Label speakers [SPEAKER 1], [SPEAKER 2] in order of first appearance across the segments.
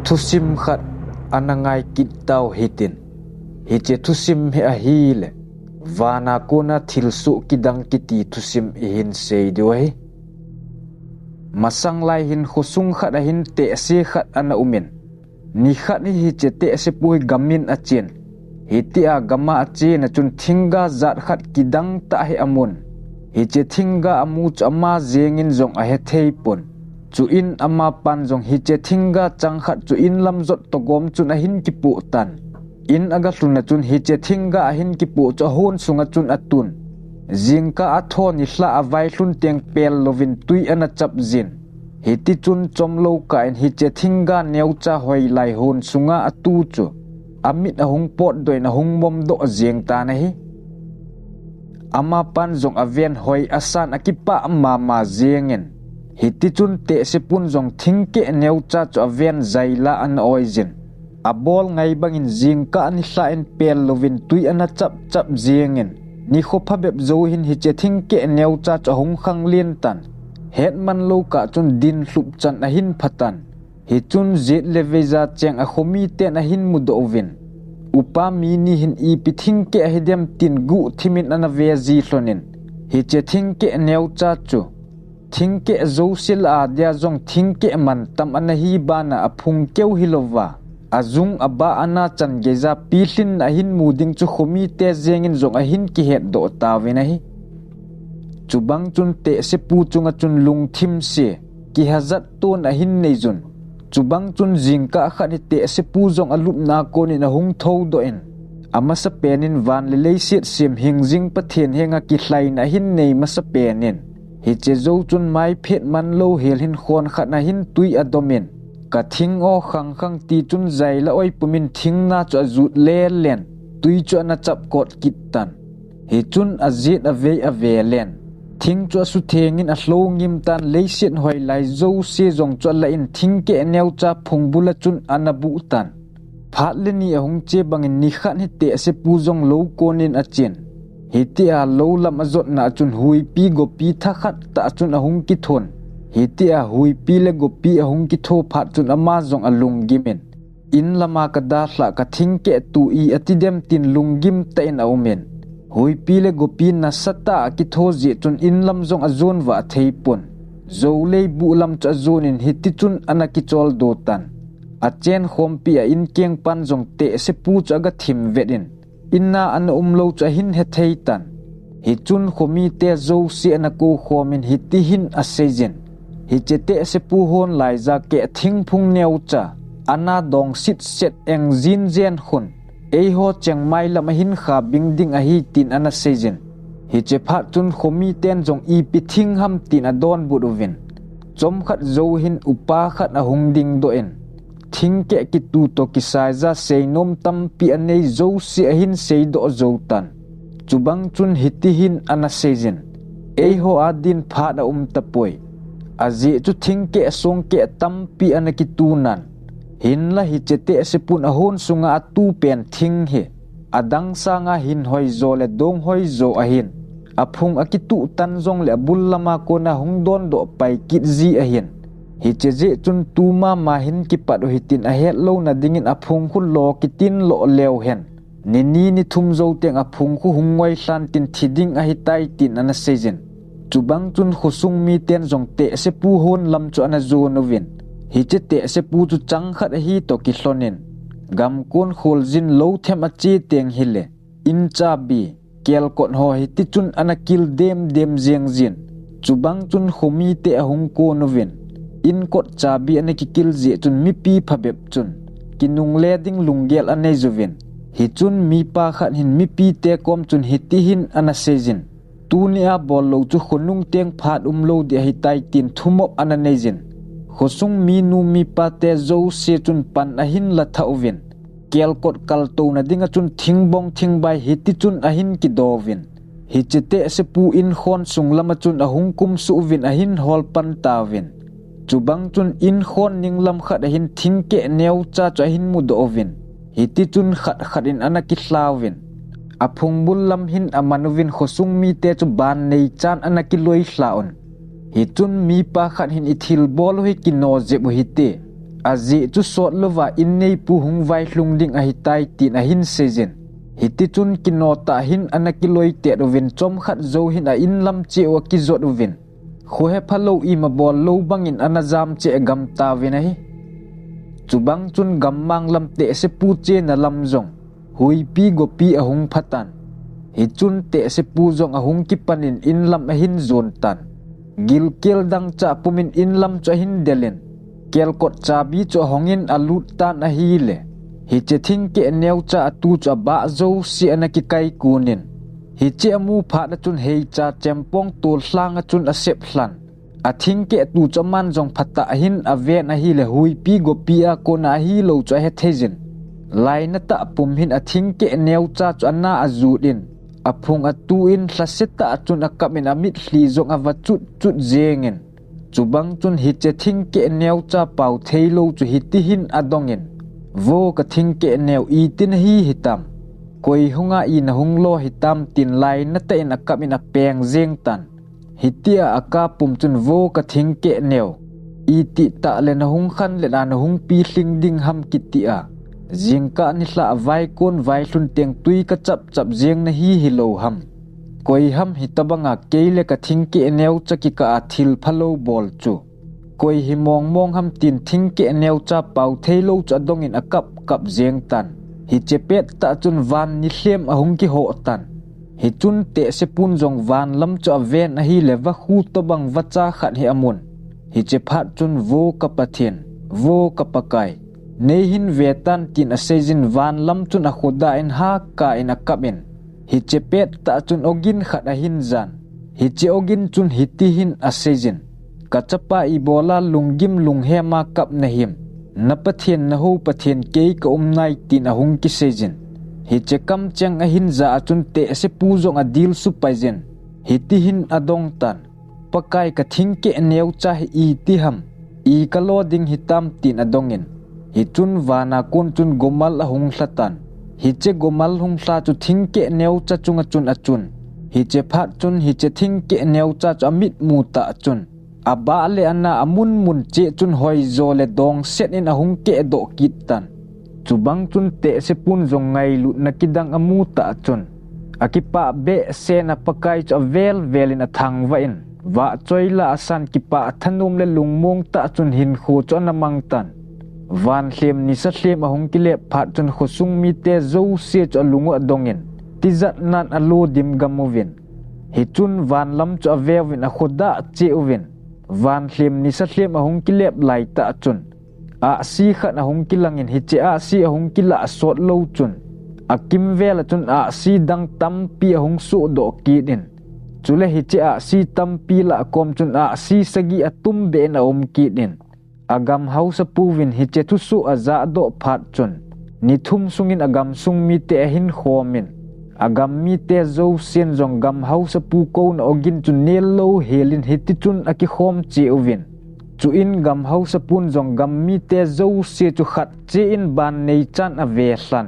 [SPEAKER 1] thusim khat anangai kitau hitin hiche thusim he a hi le wana kona thilsu kidang kiti thusim ihin sei dioi masang lai hin khosung khat a hin te se khat ana umin ni khat ni hiche te se pui gamin a chen hitia gama a chen chun thinga zat khat kidang ta he amun hiche thinga amu chama zengin zong a he thei pon chu in ama pan jong hi che thinga chang khat chu in lam zot to gom chun a hin ki pu tan in aga tluna chun hi che thinga a hin ki pu cho hon sunga chun atun jingka a thon ni hla a vai hlun teng pel lovin tui ana chap jin hi ti chun chomlo ka in hi che thinga neu cha hoi lai hon sunga atu chu amit a hung pot doi na hung mom do jeng ta na hi ama pan jong aven hoi asan akipa amma ma jengen hiti chun te se pun jong thingke neu cha cho aven zaila an oizin abol ngai bangin jingka ani hla en pel lovin tui ana chap chap jengin ni khopa beb zo hin hi che thingke neu cha cho hung khang lien tan het man lo ka chun din hlup chan a hin phatan hi chun zet leveja cheng a khomi ten a hin mudovin upa mi ni hin I pi thingke hedem tin gu thimin ana ve ji hlonin hi che thingke neu cha chu thingke zo sil a dia jong thingke man tam ana hi bana aphung keu hilova azung aba ana chan geza pilin a hin muding chu khomi te zengin jong a hin ki het do tawina hi chubang chun te se pu chunga chun lung thim se ki hazat ton a hin nei jun chubang chun jingka khani te se pu jong alup na ko ni na hung tho do en ama sa penin van le le sit sim hing jing pathen henga ki hlai na hin nei ma sa penin hi che zo chun mai phet man lo hel hin khon khat na hin tui adomen ka thing o khang khang ti chun zai la oi pumin thing na cho zut le len tui cho na chap kot kit tan hi chun azit ave len thing cho su thengin a hlo ngim tan le sit hoi lai zo se jong cho la in thing ke neu cha phung bula chun anabu tan phat le ni hong che bangin ni khan hi te se pu jong lo konin a chen hitia lo lam azot na chun hui pi go pi tha khat ta chun ahung ki thon hitia hui pi le go pi ahung ki tho phat chun ama jong alung gimen in lama ka da hla ka thingke tu I atidem tin lungim ta in aumen hui pi le go pi na sata ki tho ji chun in lam jong azon wa theipon zo le bu lam cha zon in hiti chun anaki chol do tan a chen khom pi a in keng pan jong te se pu cha ga thim vedin inna an umlo cha hin he theitan hi chun khomi te zo si na ko khomin hi ti hin a sejen hi chete se pu hon lai za ke thing phung neu cha ana dong sit set eng jin jen khun ei ho cheng mai lam hin kha bing ding a hi tin ana sejen hi che pha chun khomi ten jong I pi thing ham tin a don budovin chom khat zo hin upa khat a hung ding do en thing ke ki tu to ki sai za sei nom tam pi anei zo si a hin sei do zo tan chubang chun hiti hin ana sejen ei ho adin pha da tapoi aji chu thing ke song ke tam pi anaki tu nan hin la hi chete se pun a hon sunga atu pen thing he adang sanga hin hoi zo le dong hoi zo a hin aphung akitu tan jong le bullama ko na hung don do pai kit ji a hin hi che je chun tu ma hin ki pat hitin a het lo na dingin aphung khul lo kitin lo lew hen ni thum zo teng aphung khu hungwai hlan tin thiding a hitai tin ana sejen chubang chun khosung mi ten jong te se pu hon lam cho ana zo novin hi che te se pu chu chang khat hi to ki hlonin gam kon khol jin lo them a chi teng hile in cha bi kel kon ho hi ti chun ana kil dem jeng jin chubang chun khomi te hung ko novin in kot cha bi ana ki kil je chun mi pi phabep chun kinung le ding lunggel anei juvin hi chun mi pa khat hin mi pi te kom chun hi ti hin ana sejin tu ni a bol lo chu khonung teng phat lo de hi tai tin thumop ana nejin khosung mi nu mi pa te zo se chun pan a hin la thauvin kel kot kal to na dinga chun thingbong thingbai hi ti chun a hin ki dovin hi chete se pu in khon sung lama chun a hungkum su vin a hin hol pan tawin chubang chun in khon ning lam khat a hin thingke neu cha cha hin mu dovin hi ti chun khat in anaki hlawin aphung bul lam hin amanovin khosung mi te chu ban nei chan anaki loi hlaon hi chun mi pa khat hin ithil bol hi kino je bu hi te Azi chu sot lova in nei pu hung vai hlung ding a hitai tin a hin sejen hiti chun kinota hin anakiloi te rovin chom khat zo hin a in lam che wa ki zot rovin khohe phalo i ma bol lo bangin anazam che gam ta vinahi chubang chun gam mang lam te se pu che na lam zong hui pi go pi a hung phatan hi chun te se pu zong a hung ki panin in lam a hin zon tan gil kel dang cha pumin in lam cha hin delen kel kot cha bi cho hongin alut tan a hi le hi che thing ke neu cha tu cha ba zo si anaki kai kunin hi che mu pha na chun hei cha chempong tul hlang a chun a sep hlan a thing ke tu cha man jong phata hin a ve na hi le hui pi go pi a ko na hi lo cha he thejin lai na ta pum hin a thing ke neu cha cha na a zu din a phung a tu in hlaseta a chun a kamin a mit hli zong a va chut chut zengin chubang chun hi che thing ke neu cha pau theilo chu hi ti hin adongin vô ka thing ke neu i tin hi hitam koi hunga i na hunglo hitam tin lai na te na kap in a peng zeng tan hitia aka pum chun vô ka thing ke neu i ti ta le na hung khan le na hung pi hling ding ham kitia jingka ni hla vai kon vai hlun teng tui ka chap chap zeng na hi hilo ham koi ham hitabanga keile ka thing ke neu chaki ka athil phalo bol chu koi hi mong mong ham tin thing ke neu cha pau theilo cha dong in akap kap zeng tan hi chepet ta chun van ni hlem a hung ki ho tan hi chun te se pun jong van lam cha ven a hi le va khu to bang va cha khat hi amun hi che phat chun vô ka pathian vô ka pakai nei hin ve tan tin a sejin van lam chun a khoda in ha ka in akap in hi chepet ta chun ogin khat a hin zan hi che ogin chun hiti hin a sejin kachapa ibola lunggim lunghema kap nahim na pathian na ho pathian ke ka umnai tin a hung ki sejin hi che kam chang a hin za achun te se pu zong a dil su paizen hi ti hin adong tan pakai ka thing ke neu cha hi i ti ham i ka lo ding hitam tin adongin hi chun wana kon chun gomal a hung hlatan hi che gomal hung hla chu thing ke neu cha chunga chun achun hi che phat chun hi che thing ke neu cha chu amit mu ta chun aba le anna amun mun che chun hoi zo le dong set in a hung ke do kit tan chubang chun te se pun zong ngai lu na kidang amu ta chun akipa be se na pakai cho vel vel in a thang va in wa choila asan kipa thanum le lungmong ta chun hin kho cho na mang tan van hlem ni sa hlem a hung ki le phat chun khosung mi te zo se cho lungu adongin tizat nan alo dim gamovin hi chun van lam cho vevin a khoda che uvin van hlem ni sa hlem a hung ki lep lai ta chun a si khat a hung ki langin hi che a si a hung ki la sot lo chun a kim vel chun a si dang tam pi a hung su do ki din chule hi che a si tam pi la kom chun a si sagi a tum be na ki din agam hausa puvin hi che thu su a za do phat chun ni thum sungin agam sung mi te hin khomin agam mi te zo sen jong gam hausa pu ko na ogin chun nel lo helin hiti chun aki khom che uvin chu in gam hausa pun jong gam mi te zo se chu khat che in ban nei chan a ve hlan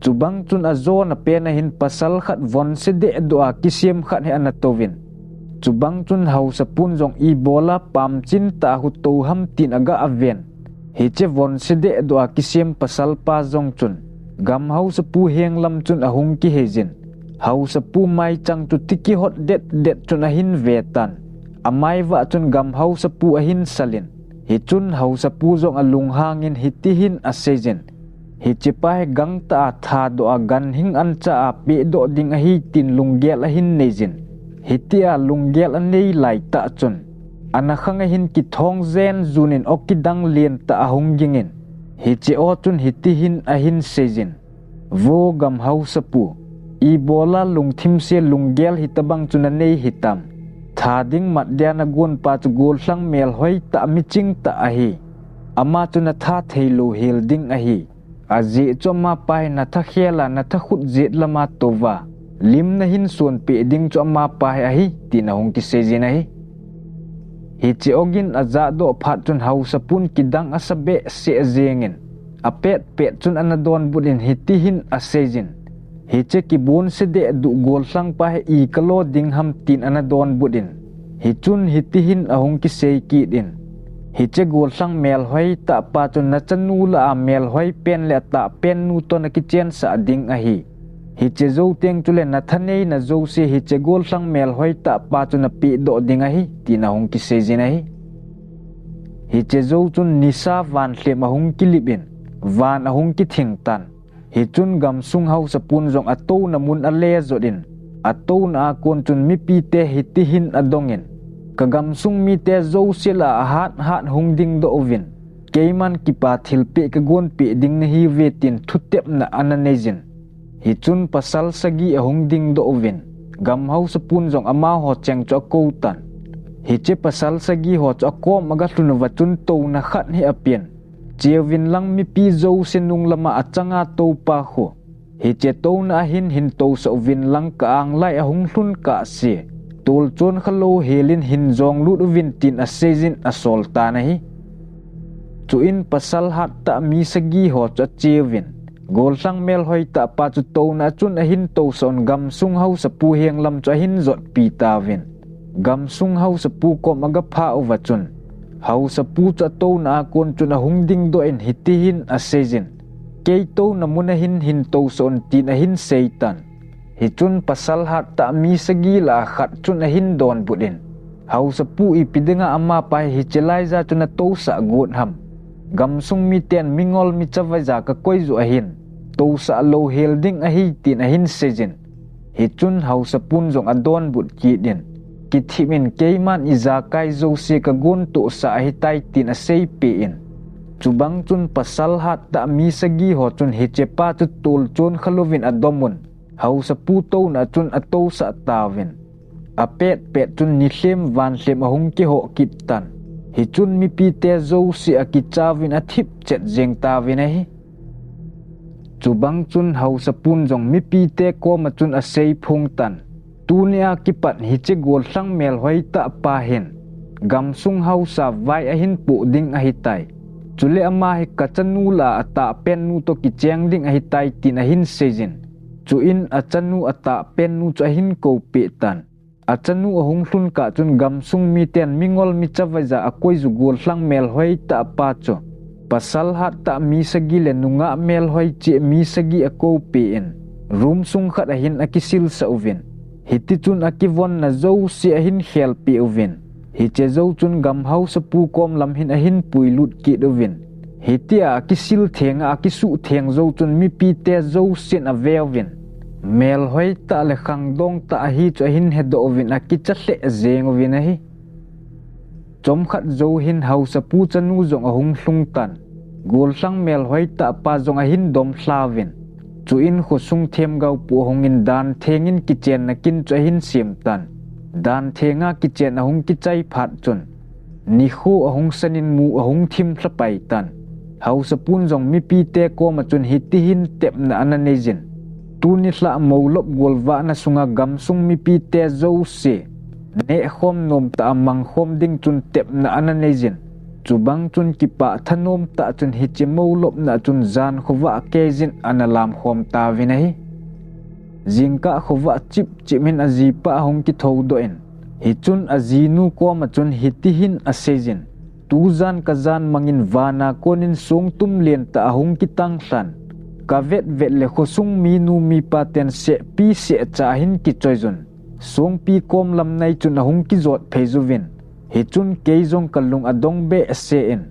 [SPEAKER 1] chu bang chun a zo na pe na hin pasal khat von se de do a kisem khat he anatovin chu bang chun hausa pun jong i bola pam chin ta hu to ham tin aga aven he che von se de do a kisem pasal pa jong chun gam hausa pu heng lam chun a hung ki hejin hausa pu mai chang tu tiki hot det chun a hin ve tan amai wa chun gam hausa pu a hin salin hi chun hausa pu jong a lung hangin hi ti hin a sejin hi chipai gang ta tha do a gan hing an cha a pe do ding a hi tin lunggel a hin nejin hi ti a lunggel a nei lai ta chun ana khang a hin ki thong zen zunin okidang lien ta a hung gingin hi che o chun hi ti hin a hin sejin vô gam hausa pu i bola lung thim se lunggel hi tabang chun a nei hitam tha ding mat diana gon pa chu gol hlang mel hoi ta mi ching ta a hi ama chu na tha theilo hel ding a hi aji choma pai na tha khela na tha khut jet lama tova lim na hin son pe ding choma pai a hi tin a hung ki sejin a hi che ogin aza do phat chun hausa pun kidang asabe se zengin apet pet chun anadon budin hiti hin a sejin hi che ki bon se de du gol hlang pa i kalo ding ham tin anadon budin hi chun hiti hin a hung ki sei ki din hi che gol sang mel hoi ta pa chun na chanu la mel hoi pen le ta pen nu to na ki chen sa ding a hi che zo teng chule na thanei na zo se hi che gol sang mel hoi ta pa chun na pi do ding a hi ti na hong ki se jin a hi che zo chun nisa van hle ma hong ki libin van a hong ki thing tan hi chun gam sung hau sapun jong ato na mun a le zo din ato na kon chun mi pi te hi ti hin adongin kagam sung mi te zo sila hat hung ding do ovin keiman kipa thilpe ka gon pe ding na hi vetin thutep na ananejin hi chun pasal sagi a hung ding do ovin gam hau sapun jong ama ho cheng cho ko tan hi che pasal sagi ho cho ko maga tlun wa chun to na khat hi apien chewin lang mi pi zo senung lama achanga to pa kho hi che to na hin to so vin lang ka ang lai a hung hlun ka se tol chon khalo helin hin zong lut vin tin a sejin a sol ta na hi chu in pasal hat ta mi sagi ho cha chewin gol sang mel hoi ta pa chu to na chun a hin to son gam sung hau sa pu heng lam cha hin zot pi ta vin gam sung hau sa pu ko maga pha over chun hau sa pu cha to na kon chun a hung ding do en hiti hin a sejin ke to na mun a hin to son tin a hin seitan hi chun pasal hat ta mi sagi la khat chun a hin don budin hau sa pu i pidinga ama pa hi chelai za chun a to sa got ham gam sung mi ten mingol mi chawai za ka koi zu a hin to sa lo hel ding a hi tin a hin sejin hi chun hau sa pun jong a don bud ki din ki thimin keiman i za kai zo se ka gon to sa hi tai tin a sei pe in chubang chun pasal hat ta mi sagi ho chun hi chepa chu tol chon khalovin adomun hau sa pu to na chun ato sa tawin a pet chun ni hlem van hlem a hung ki ho kit tan hi chun mi pi te zo si a ki chawin a thip chet jeng tawin a hi chubang chun hau sa pun jong mi pi te ko ma chun a sei phung tan tu nia ki pat hi che gol sang mel hoi ta pa hen gam sung hau sa vai a hin pu ding a hi tai chule ama hi kachanu la ata pen nu to ki cheng ding a hi tai tin a hin sejin chu in achanu ata pen nu cha hin ko pe tan achanu a hung hlun ka chun gam sung mi ten mingol mi chawai za a koi zu gol hlang mel hoi ta pa cho pasal hat ta mi sagi le nunga mel hoi che mi sagi a ko pe en rum sung khat a hin a kisil sa uvin hiti chun a ki von na zo si a hin khel pe uvin hi che zo chun gam hau sa pu kom lam hin a hin pui lut ki dovin hiti a kisil thenga a kisu theng zo chun mi pi te zo sin a velvin mel hoi ta le khang dong ta hi cho hin he do vin a ki chahle zeng vin a hi chom khat zo hin hau sa pu chanu zong a hung hlung tan gol sang mel hoi ta pa zong a hin dom hlavin chu in kho sung them gau pu hongin dan thengin ki chen na kin cho hin sim tan dan thenga ki chen a hung ki chai phat chun ni khu a hung sanin mu a hung thim thlapai tan hau sa pun zong mi pi te ko ma chun hiti hin tep na ananejin tu ni hla mo lop gol wa na sunga gam sung mi pi te zo se ne khom nom ta mang khom ding chun tep na ananejin chubang chun ki pa thanom ta chun hi che mo lop na chun zan khowa kezin analam khom ta vinahi jingka khowa chip chimin aji pa hong ki tho do en hi chun aji nu ko ma chun hiti hin asejin tu zan ka zan mangin wana konin sung tum len ta hong ki tang hlan ka vet le kho sung mi nu mi pa ten se pi se cha hin ki choizun sung pi kom lam nai chun hong ki zot phezuvin hi chun keizong kalung adong be se en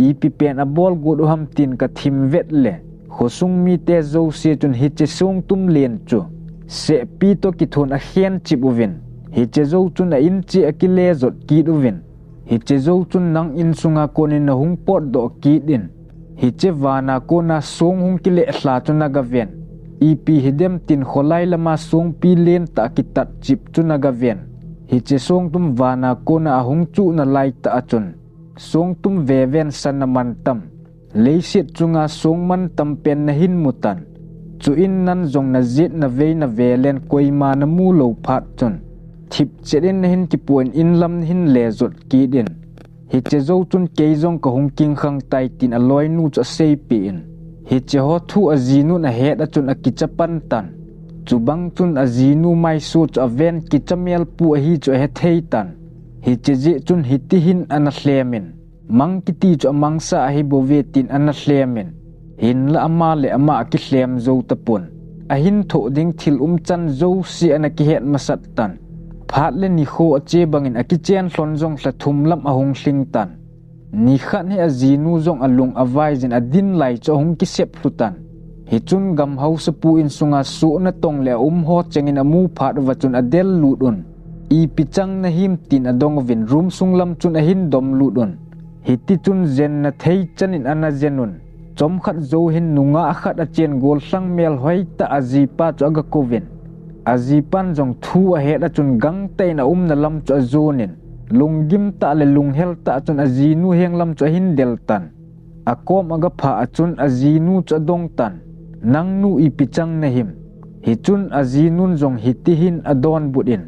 [SPEAKER 1] ipi pen a bol gu ham tin ka thim vet le kho sung mi te zo se chun hi che sung tum len chu se pi to ki thon a hian chibuvin hi che zo chun a in chi akile zot ki duvin hi che zo chun nang in sunga konin na hung pot do ki din hi che wana ko na song hung ki le hla chun na gaven ipi hidem tin kholai lama song pi len ta ki tat chip chun na gaven hi che song tum wana ko na hung chu na lai ta achun song tum ve ven san na man tam leisit chunga song man tam pen na hin mutan chu in nan zong na zit na ve len koima na mu lo phat chun thip chedin na hin ki puan in lam hin le zot ki din hi che zo chun keizong ka hung king khang tai tin aloi nu cha sei pi in hi che ho thu a zinu na het a chun a ki chapan tan chubang chun a zinu mai su cha ven ki chamel pu a hi chu he thei tan hi che ji chun hi ti hin an hlemin mang kiti cho mang sa hi bove tin ana hlemin hin la ama le ama ki hlem zo tapun a hin tho ding thil chan zo si ana ki het masat tan phat le ni kho ache bangin a ki chen hlon jong hla thum lam a hung hling tan ni khat hi a zinu jong alung avai jin adin lai cho hung ki sep hlutan hi chun gam hau sa pu in sunga su na tong le ho chengin amu phat wa chun adel ludun i pichang na him tin adong vin room sunglam chun a hin dom ludun hi ti chun zen na thei chanin ana zenun chom khat zo hin nunga khat a chen gol sang mel hoi ta azipa cho ga kovin azipan jong thu a het a chun gang te na na lam cho zonin lungim ta le lung hel ta chun azinu heng lam cho hin del tan akom aga pha a chun azinu cho dong tan nang nu i pichang na him hi chun azinun jong hiti hin adon budin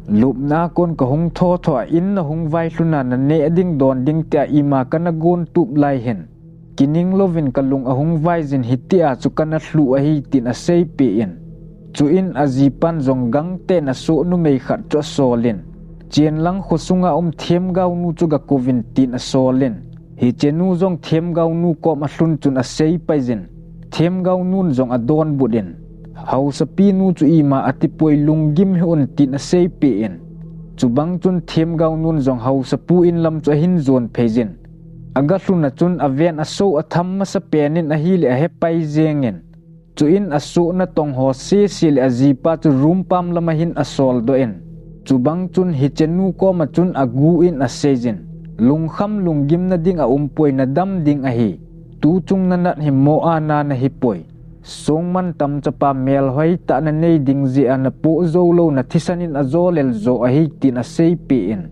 [SPEAKER 1] lup na kon ka hung tho tho in na hung vai hluna na ne ding don ding tia ima kana gon tup lai hen kining lovin kalung a hung vai jin hitia chu kana hlu a hi tin a sei pe in chu in azipan jong gang te na so nu mei khat cho solin chen lang khosunga them gau nu chu ga kovin tin a solin hi chenu jong them gau nu ko ma hlun chun a sei pai jin them gau nun jong adon budin hau sa pi nu chu ima atipoi lungim hi on tin a sei pe in chu bang chun them gau nun jong hau sa pu in lam chu hin zon phejin aga hluna chun aven a so a tham ma sa penin a hi le a he pai zengin chu in a so na tong ho se sil a zipa chu rum pam lama hin a sol do en chu bang chun hi chenu ko ma chun agu in a sejin lungkham lungim na ding a umpoi na dam ding a hi tu chung na nat hi mo ana na hi poi song man tam chapa mel hoi ta na nei ding ji an po zo lo na thisanin a zo lel zo a hi tin a sei pe in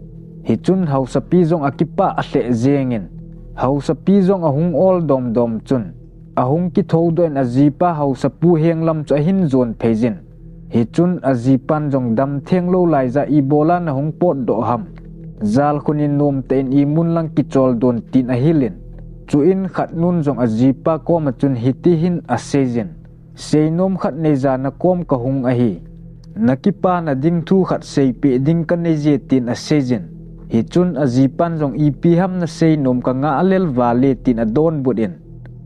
[SPEAKER 1] hi chun hau sa pi jong akipa a hle zengin hau sa pi jong a hung ol dom dom chun a hung ki tho do en a zipa hau sa pu heng lam cho hin zon phejin hi chun a zipan jong dam theng lo lai za i bola na hung pot do ham zal khunin nom ten i mun lang ki chol don tin a hilin chu in khat nun jong a zipa ko ma chun hiti hin a sejin seinom khat nei za na kom ka hung a hi nakipa na ding thu khat sei pe ding ka nei je tin a sejin hi chun a zipan jong i pi ham na seinom ka nga alel wale tin a don budin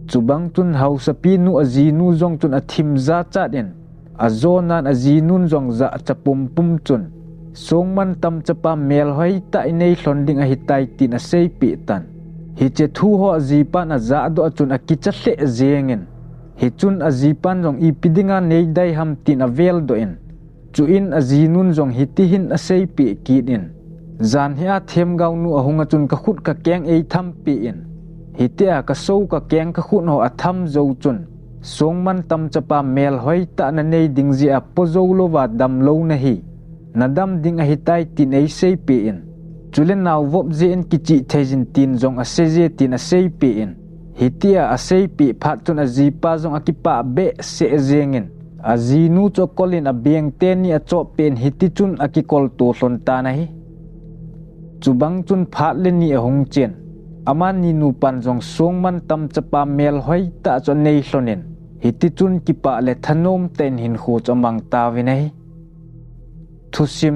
[SPEAKER 1] chubang chun hau sa pi nu a zinu jong chun a thim za cha den a zonan a zinun jong za chapum pum chun songman tam chapa mel hoi ta nei hlon ding a hitai tin a sei pi tan hi che thu ho zipan a za do chun a kicha hle zengin hi chun a zipan jong i pidinga nei dai ham tin a vel do in chu in a zinun jong hiti hin a sei pi ki din zan hia them gau nu a hunga chun ka khut ka keng ei tham pi in hitia ka so ka keng ka khut ho a tham zo chun songman tam chapa mel hoi ta na nei ding ji a pozo lo wa dam lo na hi nadam ding a hitai tin ei sei pi in chulen naw vop je en kichi thejin tin jong a seje tin a sei pi in hitia a sei pi phat chun a zipa jong akipa be se zengin a zinu cho kolin a beng ten ni a cho pen hiti chun akikol to hlon ta na hi chubang chun phat le ni a hung chen aman ni nu pan jong songman tam chapa mel hoi ta cho nei hlonin hiti chun kipa le thanom ten hin kho cho mang ta vi nei thusim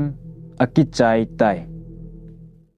[SPEAKER 1] akichai tai